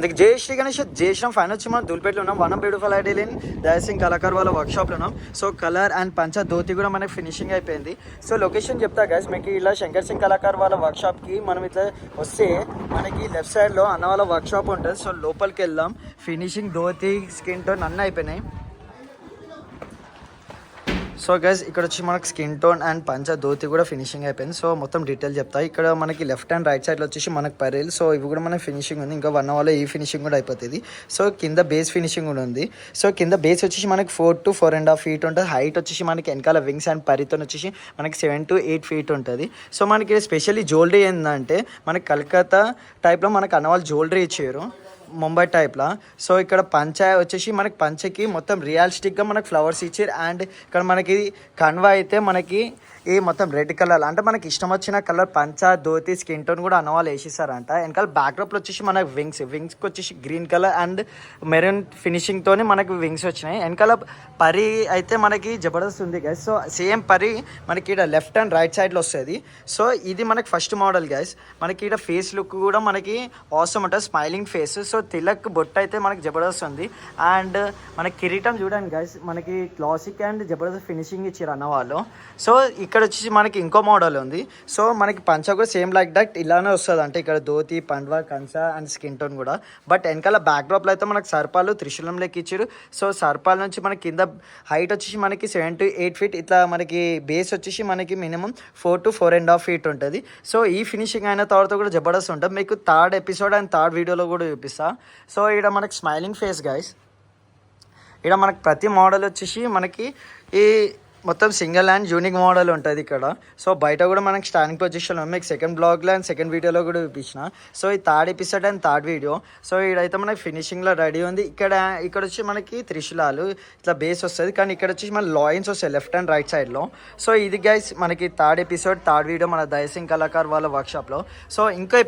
అందుకే జై శ్రీ గణేష్ జై శ్రీరామ్ ఫైన్ వచ్చి మనం ధూల్పేటలో ఉన్నాం. One beautiful ideal in Dayasingh Kalakar వాళ్ళ వర్క్షాప్లో ఉన్నాం. సో కలర్ అండ్ పంచ ధోతి కూడా మనకి ఫినిషింగ్ అయిపోయింది. సో లొకేషన్ చెప్తా గైస్, మీకు ఇలా శంకర్ సింగ్ కళాకార్ వాళ్ళ వర్క్షాప్కి మనం ఇట్లా వస్తే మనకి లెఫ్ట్ సైడ్లో అన్న వాళ్ళ వర్క్షాప్ ఉంటుంది. సో లోపలికి వెళ్దాం. ఫినిషింగ్ ధోతి స్కిన్ టోన్ అన్నీ అయిపోయినాయి. సో గైస్ ఇక్కడ వచ్చి మనకి స్కిన్ టోన్ అండ్ పంచ ధోతి కూడా ఫినిషింగ్ అయిపోయింది. సో మొత్తం డీటెయిల్ చెప్తా. ఇక్కడ మనకి లెఫ్ట్ అండ్ రైట్ సైడ్లో వచ్చేసి మనకి పరేల్. సో ఇవి కూడా మనకి ఫినిషింగ్ ఉంది. ఇంకా 1 అవర్లో ఈ ఫినిషింగ్ కూడా అయిపోతుంది. సో కింద బేస్ ఫినిషింగ్ కూడా ఉంది. సో కింద బేస్ వచ్చేసి మనకి 4 to 4.5 feet ఉంటుంది. హైట్ వచ్చేసి మనకి వెనకాల వింగ్స్ అండ్ పరితో వచ్చేసి మనకి 7 to 8 feet ఉంటుంది. సో మనకి స్పెషల్లీ జ్యువెలరీ ఏంటంటే మనకి కలకత్తా టైప్లో మనకి అన్నవాళ్ళు జ్యువెలరీ ఇచ్చారు, ముంబై టైప్లో. సో ఇక్కడ పంచ వచ్చేసి మనకి పంచకి మొత్తం రియలిస్టిక్గా మనకి ఫ్లవర్స్ ఇచ్చారు. అండ్ ఇక్కడ మనకి కన్వా అయితే మనకి ఈ మొత్తం రెడ్ కలర్ అంటే మనకి ఇష్టం వచ్చిన కలర్ పంచ ధోతి స్కిన్ టోన్ కూడా అన్నవాళ్ళు వేసేసారంట. వెనకాల బ్యాక్డ్రాప్లో వచ్చేసి మనకి వింగ్స్కి వచ్చేసి గ్రీన్ కలర్ అండ్ మెరూన్ ఫినిషింగ్తోని మనకి వింగ్స్ వచ్చినాయి. వెనకాల పరి అయితే మనకి జబర్దస్త్ ఉంది గైస్. సో సేమ్ పరి మనకి ఇక్కడ లెఫ్ట్ అండ్ రైట్ సైడ్లో వస్తుంది. సో ఇది మనకి ఫస్ట్ మోడల్ గైస్. మనకి ఇక్కడ ఫేస్ లుక్ కూడా మనకి అవసరం ఉంటుంది, స్మైలింగ్ ఫేస్. సో తిలక్ బొట్టు అయితే మనకి జబర్దస్త్ ఉంది. అండ్ మనకి కిరీటం చూడండి గైస్, మనకి క్లాసిక్ అండ్ జబర్దస్త్ ఫినిషింగ్ ఇచ్చారు అన్నవాళ్ళు. సో ఇక్కడ వచ్చేసి మనకి ఇంకో మోడల్ ఉంది. సో మనకి పంచ కూడా సేమ్ లైక్ దట్ ఇలానే వస్తుంది. అంటే ఇక్కడ ధోతి పండ్వా కంచ అండ్ స్కిన్ టోన్ కూడా. బట్ వెనకాల బ్యాక్డ్రాప్లో అయితే మనకి సర్పాలు త్రిశూలం లెక్క ఇచ్చారు. సో సర్పాల నుంచి మనకి కింద హైట్ వచ్చేసి మనకి 7 to 8 feet. ఇట్లా మనకి బేస్ వచ్చేసి మనకి మినిమం 4 to 4.5 feet ఉంటుంది. సో ఈ ఫినిషింగ్ అయిన తర్వాత కూడా జబర్దస్త్ ఉంటుంది. మీకు థర్డ్ ఎపిసోడ్ అండ్ థర్డ్ వీడియోలో కూడా చూపిస్తా. సో ఇక్కడ మనకి స్మైలింగ్ ఫేస్ గైస్. ఇక్కడ మనకి ప్రతి మోడల్ వచ్చేసి మనకి ఈ మొత్తం సింగిల్ అండ్ యూనిక్ మోడల్ ఉంటుంది ఇక్కడ. సో బయట కూడా మనకి స్టాండింగ్ పొజిషన్లో మీకు సెకండ్ బ్లాగ్లో అండ్ సెకండ్ వీడియోలో కూడా చూపించిన. సో ఈ third episode and third video. So ఇక్కడైతే మనకి ఫినిషింగ్లో రెడీ ఉంది. ఇక్కడ వచ్చి మనకి త్రిశూలాలు ఇట్లా బేస్ వస్తుంది, కానీ ఇక్కడ వచ్చి మన లాయిన్స్ వస్తాయి లెఫ్ట్ అండ్ రైట్ సైడ్లో. సో ఇది గైస్ మనకి థర్డ్ ఎపిసోడ్ థర్డ్ వీడియో మన దయసింగ్ కళాకార్ వాళ్ళ వర్క్షాప్లో. సో ఇంకో